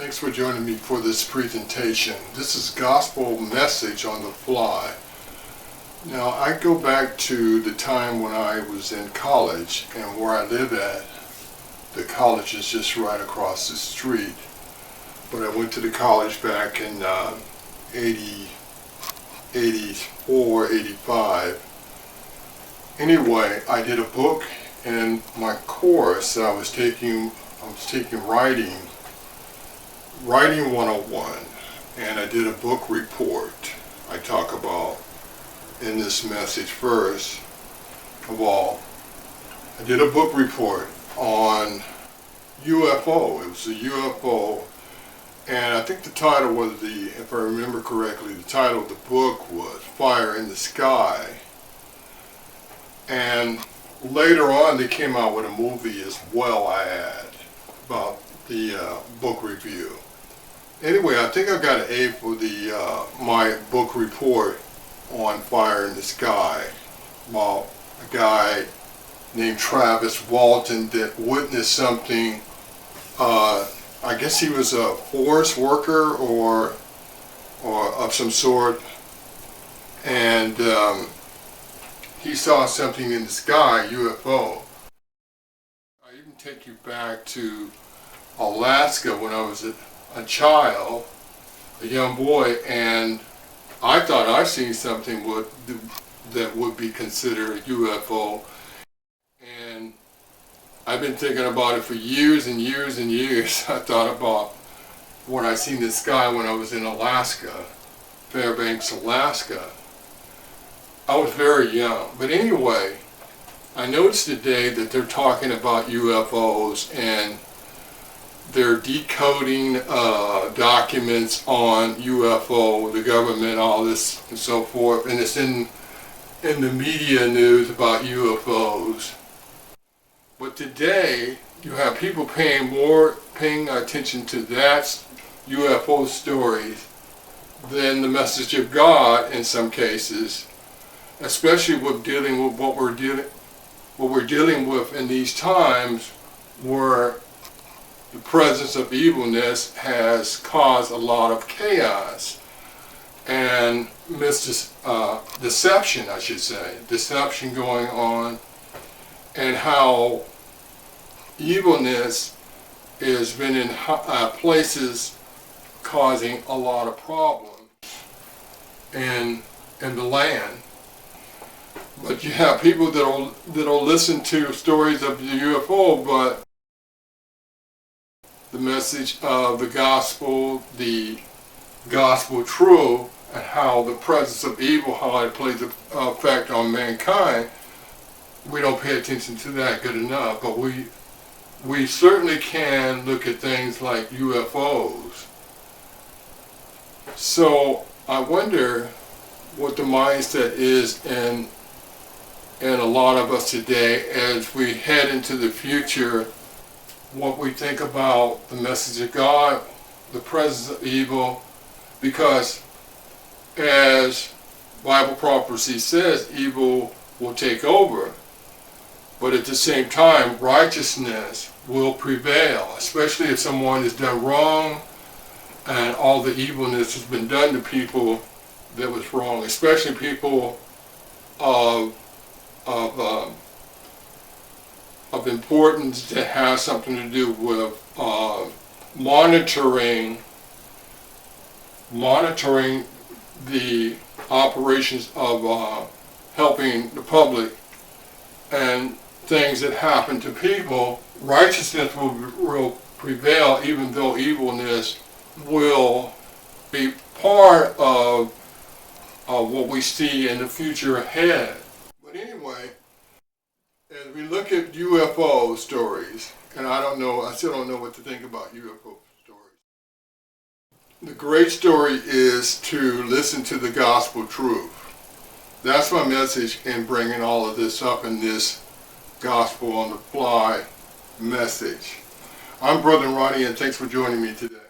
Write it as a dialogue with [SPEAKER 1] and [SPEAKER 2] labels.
[SPEAKER 1] Thanks for joining me for this presentation. This is Gospel Message on the Fly. Now, I go back to the time when I was in college, and where I live at, the college is just right across the street. But I went to the college back in 84, 85. Anyway, I did a book in my course that I was taking Writing 101, and I did a book report. I talk about in this message first of all, I did a book report on UFO. It was a UFO, and I think the title was if I remember correctly, the title of the book was Fire in the Sky. And later on they came out with a movie as well, I add, about the book review. Anyway, I think I got an A for my book report on Fire in the Sky about a guy named Travis Walton that witnessed something. I guess he was a forest worker or of some sort, and he saw something in the sky, UFO. I even take you back to Alaska when I was a child, a young boy, and I thought I seen something that would be considered a UFO. And I've been thinking about it for years and years and years. I thought about when I seen the sky when I was in Alaska, Fairbanks, Alaska. I was very young. But anyway, I noticed today that they're talking about UFOs, and they're decoding documents on UFO, the government, all this and so forth, and it's in the media news about UFOs. But today, you have people paying attention to that UFO stories than the message of God in some cases, especially with dealing with what we're dealing with in these times, where the presence of evilness has caused a lot of chaos and deception, I should say, deception going on, and how evilness has been in places causing a lot of problems in the land. But you have people that'll listen to stories of the UFO, but the message of the gospel true, and how the presence of evil, how it plays an effect on mankind, we don't pay attention to that good enough. But we certainly can look at things like UFOs. So I wonder what the mindset is in a lot of us today as we head into the future, what we think about the message of God, the presence of evil, because as Bible prophecy says, evil will take over, but at the same time, righteousness will prevail, especially if someone has done wrong and all the evilness has been done to people that was wrong, especially people of importance that has something to do with monitoring the operations of helping the public and things that happen to people. Righteousness will prevail, even though evilness will be part of what we see in the future ahead. But anyway, as we look at UFO stories, and I still don't know what to think about UFO stories. The great story is to listen to the gospel truth. That's my message in bringing all of this up in this Gospel on the Fly message. I'm Brother Ronnie, and thanks for joining me today.